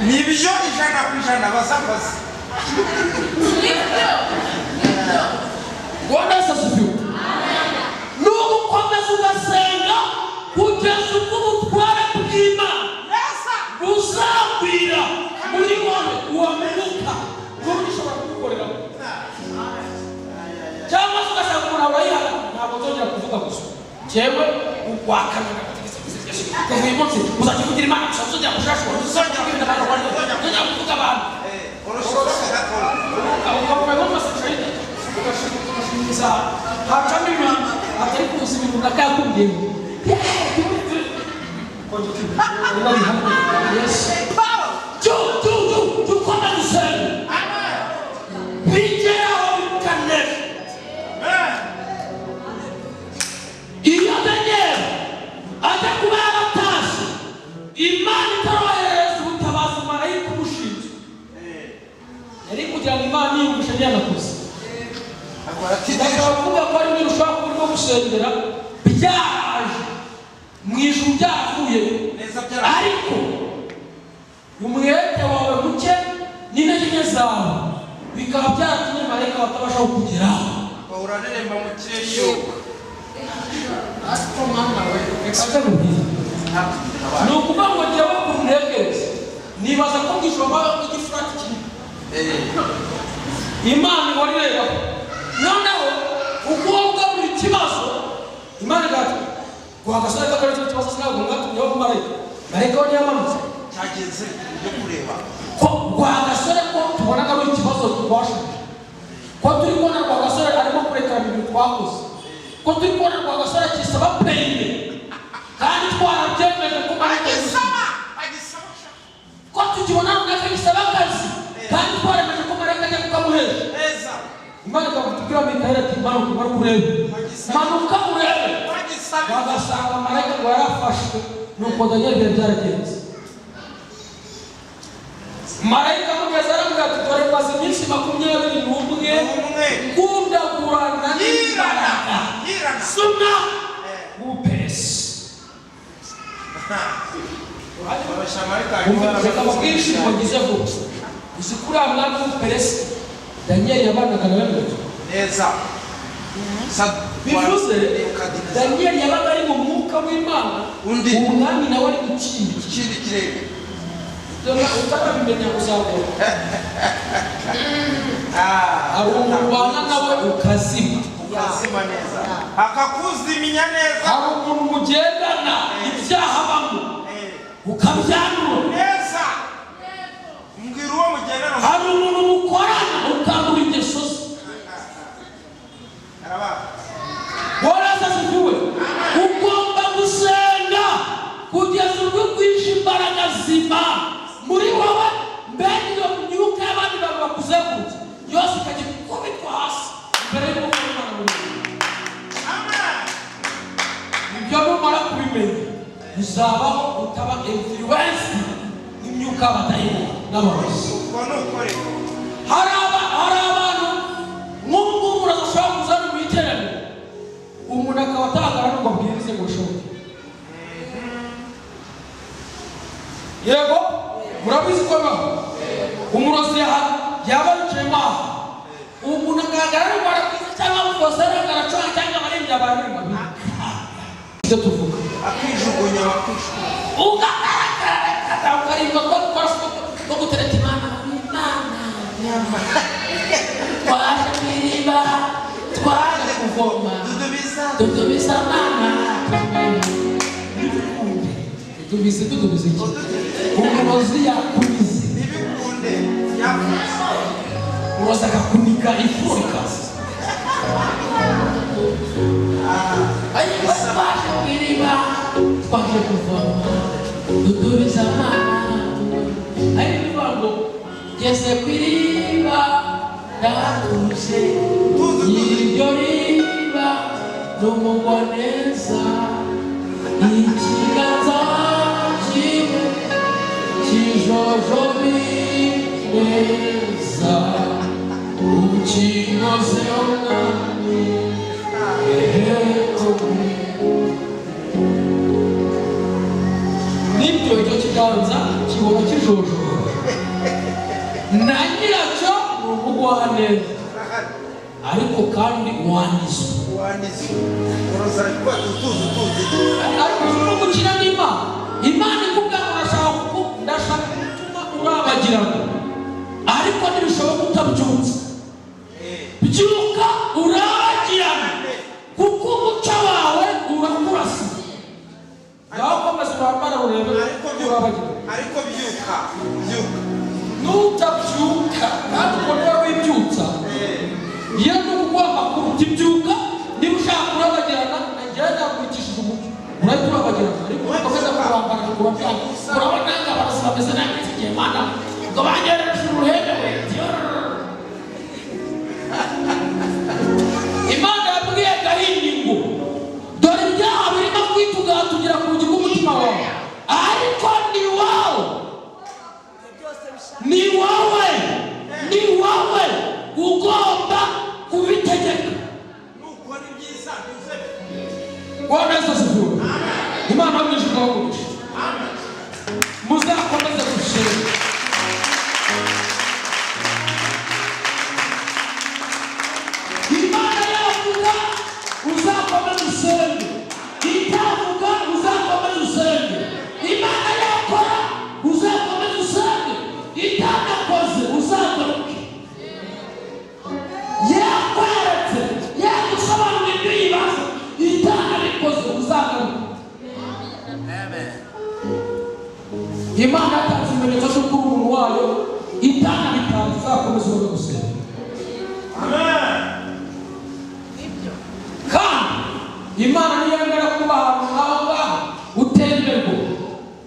nibyo 100% basambazi. Bwana asifiwe. Nuko komeza ugasenga kugeza ubwo ubutware bw'Imana buzagwira muri wowe uwo mwuka ushobora kugukorera. Cyangwa se ugasanga umuntu abayihana ntabwo uzongera kuvuga gusa jewe wakamenya kuva uyu munsi uzajya kugira Imana gusa uzongera gushashura uzongera kugira abantu uzongera kuvuga abantu hacamo ibintu atari kuza ibintu nakakubwiye tukoma gusenga bigeraho bikanesha. Iyo Daniel ajya kuba yaratashye Imana itarohereza ubutabazi marayika umushinzwe, yari kugira ngo Imana yiyumvishe ntiyanakoze. Ndavuga ko ari ibintu ushobora kuba urimo gusengera byaje mu ijuru byavuye, ariko umwete wawe muke n'intege nke zawe bikaba byatumye marayika batabasha kukugeraho. uraremba mu kirere ariko Mana we reka nkubwire, ni ukuvuga ngo jyewe ku ntekereza nibaza ko ngishobora igifurati kimwe Imana ihora ireba. Noneho ubwonko buri kibazo Imana igati guhagasara kakare cyo kibazo sinabwo ngatumye wo marayika marayika we yamanutse cyageze yo kureba ko guhagasara ko tubona ko ari ikibazo twashije, ko turi kubona guhagasara arimo kurekana ibintu twakoze, ko turi kubona guhagasara kisaba peyine kandi twarabyemeje ko marayika agisaba ko tukibona runaka bisaba akazi kandi twaremeje ko marayika ajya kukamuhesha neza. Imana ikakutubwira Mikayeli ati manuka bari kurebe, manuka urebe, bagasanga marayika ngo yarafashwe. Nuko Daniel byaragenze, marayika mugeze aramubwira ati dore maze iminsi 21 ngundagurana n'imbaraga suna upesi. Reka mubwinshi mugize vuba uzi kuriya mwana w'uperesi Daniel yabanaga nawe neza. bivuze Daniel yabaga ari mu mwuka w'Imana, umwami nawe ari mu kindi kirere utakabimenya uzabona hari umubana nawe ukazima neza akakuziminya neza. hari umuntu mugendana ibyaha bamwe ukabyanura neza. mbwira uwo mugendana hari umuntu mukorana ukangura ingeso ze. Bora sasa tuwe ugomba kubimenya uzabaho utaba influence n'imyuka batayibona n'abarozi. Hari abantu nk'ubu urashobora kuzana mu iteraniro umuntu akaba atahagarara ngo abwirize ngo bishoboke. Yego murabizi ko umurozi yaba yicayemo aho umuntu akahagarara ngo arabwiza cyangwa umukozi aragaraca cyangwa abarembye abantu ibyo tuvuga akijugunya ugagaragara ukarimba ko gutereta imana twaje kwiriba twaje kuvoma dudubiza mana dudubize iki umurozi yakubize ntibikunde yakubize uroza akakunika ifurika twaje kwiriba twaje kuvoma dudubiza mana ariko bivango ngeze kwiriba ndatuje iryo riba n'umugwa neza ikiganza kimwe kijojobi neza ukinoze umwami nibyo icyo kiganza kibona kijojoba na nyiracyo ni umugwaneza ariko kandi wanizwe uroza ariko tuzi ariko umukira n'Imana Imana ikubwira ndashaka gutuma urabagirana ariko ntibishoboka utabyutse byuka urabagirana kuko umuco wawe urakurasa ngaho komeza urambara urebe urabagirana ariko byuka nutabyuka kandi ukora wibyutsa iyo n'ugomba kubyuka niba ushaka kurabagirana nagira nakwitishije umuco urahita urabagirana ariko ukomeza kurambara kurambirana urabona ngo abarasi bameze nabi iki gihe mana ngo bangereje uruhembe we Imana yabwiye Gahini ngo dore ibyaha birimo kwitugatugira ku rugi rw'umutima wawe ariko ni wowe ugomba kubitegeka nuko ni byiza bize waneza sivura Imana mwinshi kawagurisha muzakomeze gushima Imana yavuga uzakomeze usenge itavuga uzakomeze usenge Imana yakora uzakomeze usenge itanakoze uzagaruke yakweretse yagusobanurira ibyo yibaza itanabikoze uzagaruke. Imana yatanze ikimenyetso cy'uko umuntu wayo itanabitanze uzakomeza gusenga. Kandi Imana niyemera kuba ahantu nk'aho ngaho utemerwa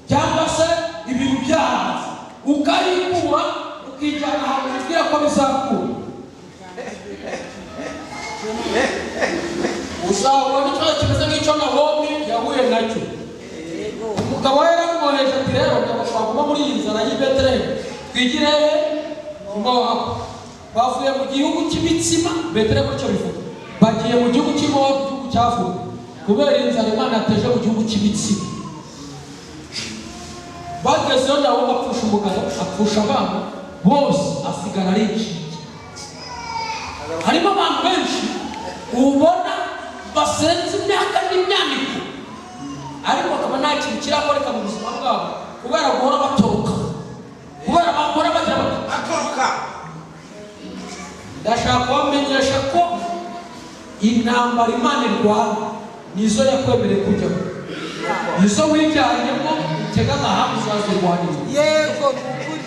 cyangwa se ibintu byahanze ukayikura ukijyana ahantu ubwira ko bizakura uzabona ikibazo kimeze nk'icyo Nawomi yahuye nacyo. Umugabo we yaramwoheje ati rero ndabashaka kuba muri iyi nzara y'i Betelehemu twigire Mowabu. Bavuye mu gihugu cy'imitsima Betelehemu icyo bivuga bagiye mu gihugu cy'Imowabu igihugu cyavuye kubera inzara Imana yateje mu gihugu cy'imitsima. Bagezeyo Nawomi apfusha umugabo apfusha abana bose asigara ari incike. Harimo abantu benshi ubona basenze imyaka n'imyaniko ariko bakaba nta kintu kirakoreka mu buzima bwabo kubera guhora batoroka kubera bakora bagira atoroka. Ndashaka kubamenyesha ko intambara Imana irwana nizo yakwemereye kujyamo nizo wijyanyemo utega amahanga uzazirwanira. Yego nukuri.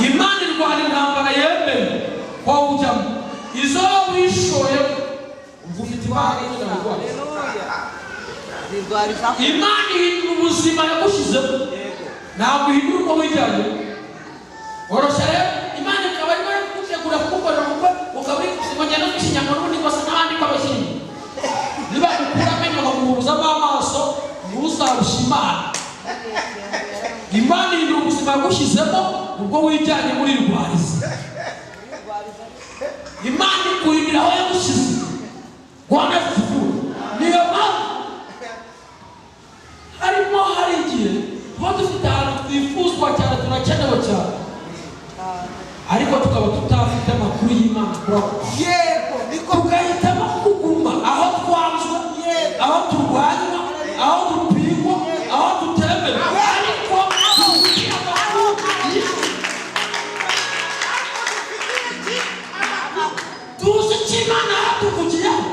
Imana irwana intambara yemeye ko ujyamo izo wishoyemo ufite Imana irarwana. Imana ihindura ubuzima yagushyizemo ntabwo ihindura uko wijyanye. Woroshya rero Imana ikaba arimo kugutegura kugukorera ubukwe ukaba uri kuzimanya no gushinyagura n'ubundi bwose n'abandi kw'abashyingi uzarusha Imana. Imana iri ubuzima gushyizemo ubwo wijyanye muri rwariza. Imana ikurinira aho yagushyize. Rwanda zivuye. Niyo mpamvu harimo hari igihe tuba dufite ahantu twifuzwa cyane, turakenewe cyane, ariko tukaba tutafite amakuru y'Imana kuri ako. Yego, niko tugahitamo kuguma aho twanzwe, aho turwanywa, aho dupigwa, aho tutemerwa, ariko tugira amakuru tuzi icyo Imana yatuvugiyeho,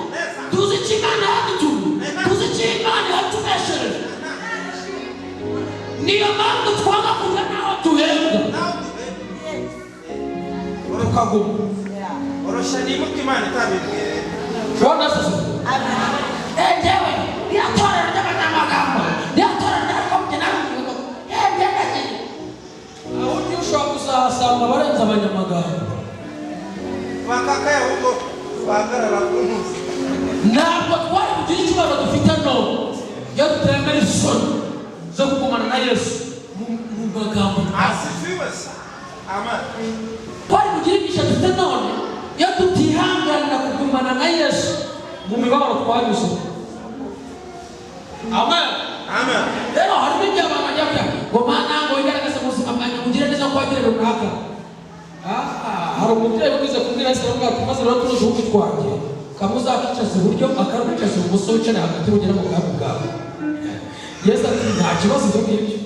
tuzi icyo Imana yadutumye, tuzi icyo Imana yatubeshereje. Niyo mpamvu twanga kuva naho duhembwa tukaguma. Oroshya nibuka Imana itabibwiye. Rwanda sasa. Ejewe, yatora ry'abanyamagambo, yatora ry'abakombyina n'umuntu. Ndetse aho ushobora kuzahasanga abarenze abanyamagambo. Bakakaya ahubwo bahagarara ku ntuzi. Ntabwo twari kugira ikibazo dufite none iyo tutemera isoni zo kugumana na Yesu mu magambo. Asifiwe sa. Amen. Twari kugira igisha dufite none iyo tutihanganira kugumana na Yesu mu mibabaro twanyuze. Amen. Amen. Rero harimo igihe abantu bajya kugira ngo Mana ngo igaragaze mu buzima bwanjye mugire neza ko wagire runaka. Hari umubyeyi ugize kubwira Yesu ngo maze rero tuje ubu twanjye kamuzakicaza iburyo akarukicaza ibumoso wicane hagati ugera mu bwami bwawe. Yesu ati nta kibazo ibyo ngibyo,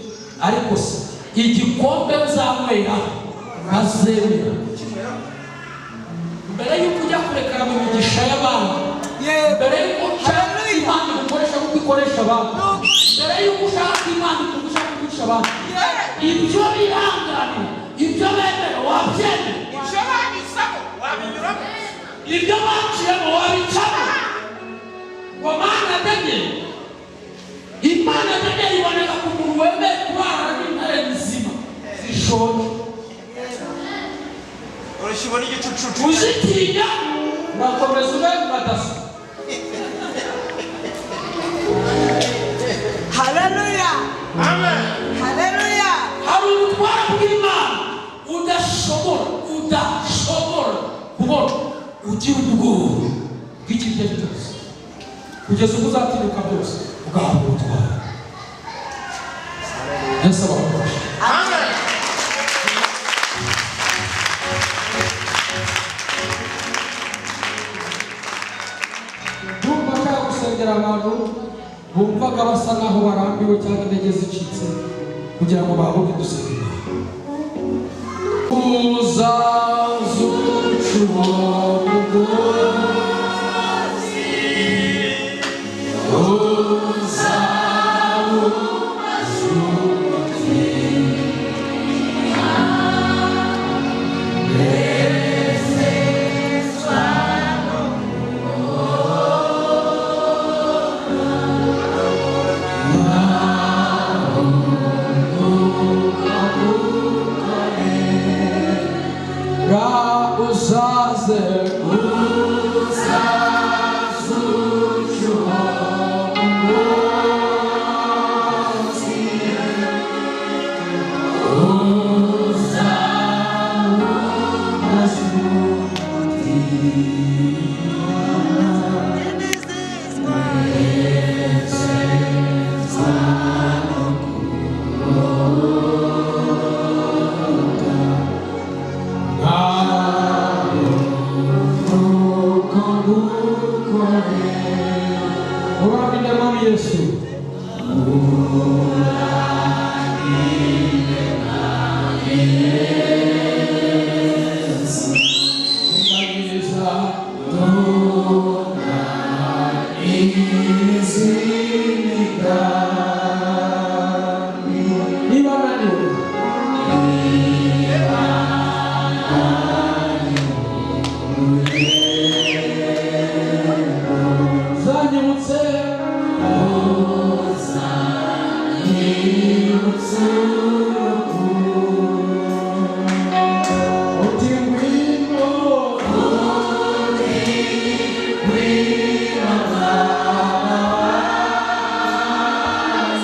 ariko se igikombe nzanywera nkazemera mbere y'uko ujya kurekera mu migisha y'abantu, mbere y'uko ushaka Imana gukoresha kuko ikoresha abantu, mbere y'uko ushaka Imana gushaka kugurisha abantu, ibyo bihangane, ibyo bemera wabyemera, Ibyo banyuzamo wabinyuramo. ibyo baciyemo wabicamo. Ngo Mana ndege, Imana ndege iboneka ku muntu wemeye kubana n'intare nzima zishoje. Oroshya ubona igicucucu. Uzitinya urakomeza ube badasa. Haleluya. Amen. Haleluya. Hari ubutware bw'Imana udashobora kubona ugira ubwoba bw'ikirya cyose kugeza ubwo uzatinyuka byose ugahabwa ubutware. Yesu abafashe. Amen. Ndumva nshaka gusengera abantu bumvaga basa naho barambiwe cyangwa intege zicitse kugira ngo bahaguke dusenge.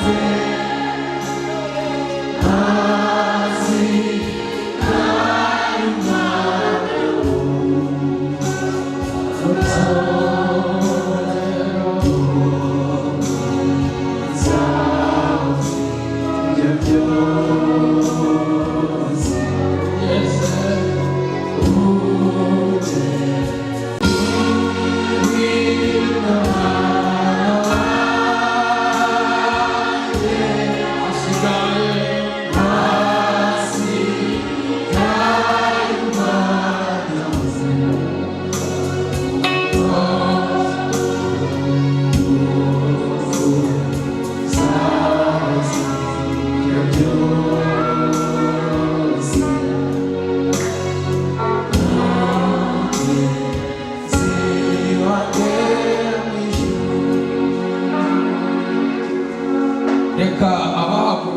Yeah.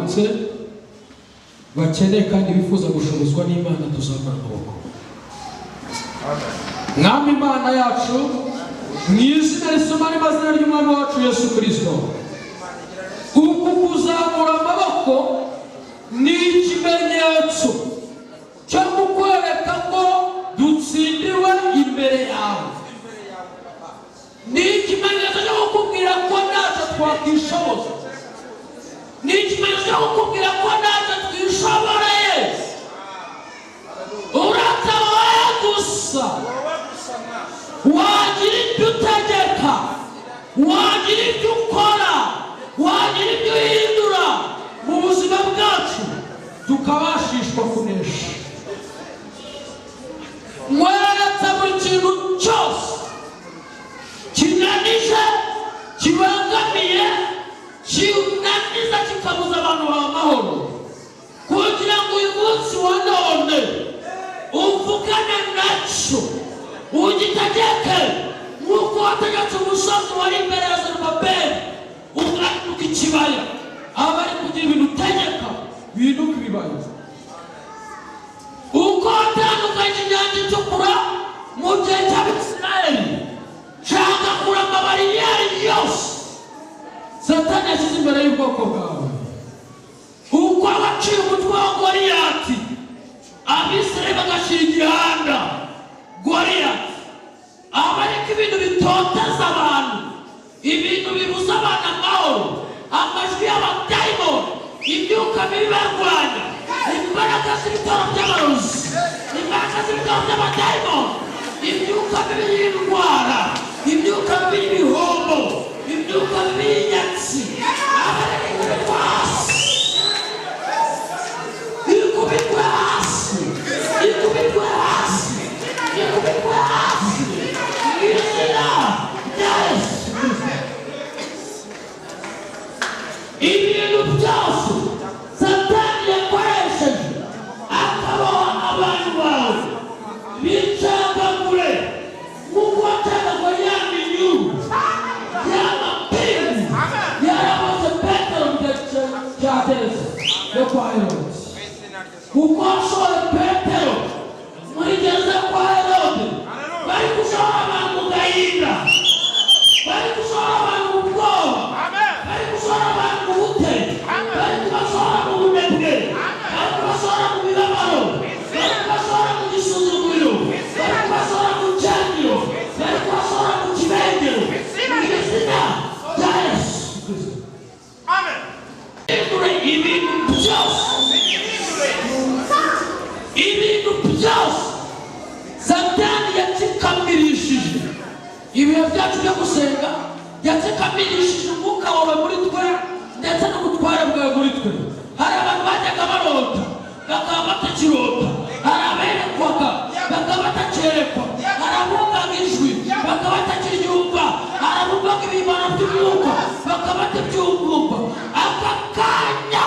bakangutse bakeneye kandi bifuza gushobozwa n'Imana, tuzamura amaboko. Mwami Imana yacu, mu izina risoma n'amazina ry'Umwami wacu Yesu Kristo, uku kuzamura amaboko ni ikimenyetso cyo kukwereka ko dutsindiwe imbere yawe. Ni ikimenyetso cyo kukubwira ko ntacyo twakwishoboza. Ni ikimenyetso cyo kukubwira ko ntacyo twishoboreye. Urata wowe gusa wagira ibyo utegeka, wagira ibyo ukora, wagira ibyo uhindura mu buzima bwacu, tukabashishwa kunesha. Mweretse buri kintu cyose kinanije, kibangamiye, kinaniza, kikabuza abantu bawe amahoro, kugira ngo uyu munsi wa none uvugane nacyo, ugitegeke nk'uko wategetse umusozi wari imbere ya Zerubabeli ugahinduka ikibaya. Abari kugira ibintu utegeka bihinduka ibibaya. Uko watandukanye inyanja itukura mu gihe cy'Abisirayeli, shaka kurama bariyeri yose Satani yashyize imbere y'ubwoko bwawe. Uko waciye umutwe wa Goliyati, Abisirayeli bagashira igihanda Goliyati, abareka ibintu bitoteza abantu, ibintu bibuza abantu amahoro, amajwi y'abadayimoni, imyuka mibi barwanya, imbaraga z'ibitaro by'abarozi, imbaraga z'ibitaro by'abadayimoni, imyuka mibi y'indwara, imyuka mibi y'ibihombo, imyuka mibi y'inyatsi, abareka ikubitwa hasi, ikubitwa hasi, ikubitwa hasi, ikubitwa hasi, izina rya Yesu. Ibintu byose Satani yakoresheje akaboha abantu bawe bicagagure nk'uko wacagagura ya minyururu y'amapingu yaraboze Petero mu gihe cya Teresa yo kwa Herode. Kuko washoye Petero muri gereza kwa Herode, bari gushora abantu mu gahinda, bari gushora abantu mu bwoba, bari gushora abantu mu buteri, bari kubashora mu bunebwe, bari kubashora mu mibabaro, bari kubashora mu gisuzuguriro, bari kubashora mu cyangiro, bari kubashora mu kibengero, mu izina rya Yesu Kristo. Hindure ibintu byose, ibintu byose Satani yatsikamirishije ibihe byacu byo gusenga, yatsikamirishije umwuka wawe muri twe ndetse n'ubutware bwawe muri twe. Hari abantu bajyaga barota bakaba batakirota, hari aberekwaga bakaba batakerekwa, hari abumvaga ijwi bakaba batakiryumva, hari abumvaga ibibara by'umwuka bakaba batabyumva. Aka kanya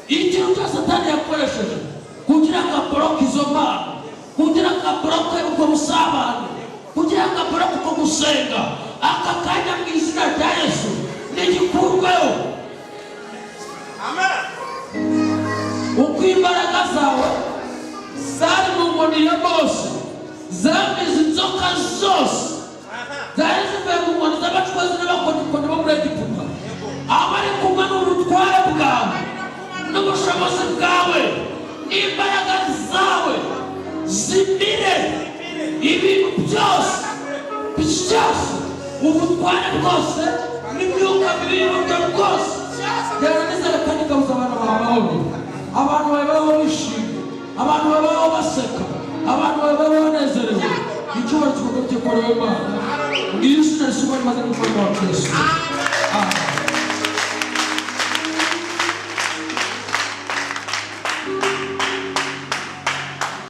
ikintu cyose Satani yakoresheje kugira ngo aboroke izo mpano, kugira ngo aboroke ubwo busabane, kugira ngo aboroke uko gusenga, aka kanya mu izina rya Yesu nigikurweho. Amen. Uko imbaraga zawe zari mu nkoni ya Mose zamize inzoka zose zari zivuye mu nkoni z'abacuruzi n'abakonikoni bo muri Egiputa, abari kumwe n'ubutware bwawe n'ubushobozi bwawe n'imbaraga zawe zimire ibintu byose byose, ubutware bwose n'imyuka mibi y'uburyo bwose byaranizera kandi ikabuza abantu bawe amahoro. Abantu babaho bishimye, abantu babaho baseka, abantu babaho banezerewe. Icyubahiro cy'ukorewe Imana mu izina risumba n'amazina y'Umwami wacu Yesu.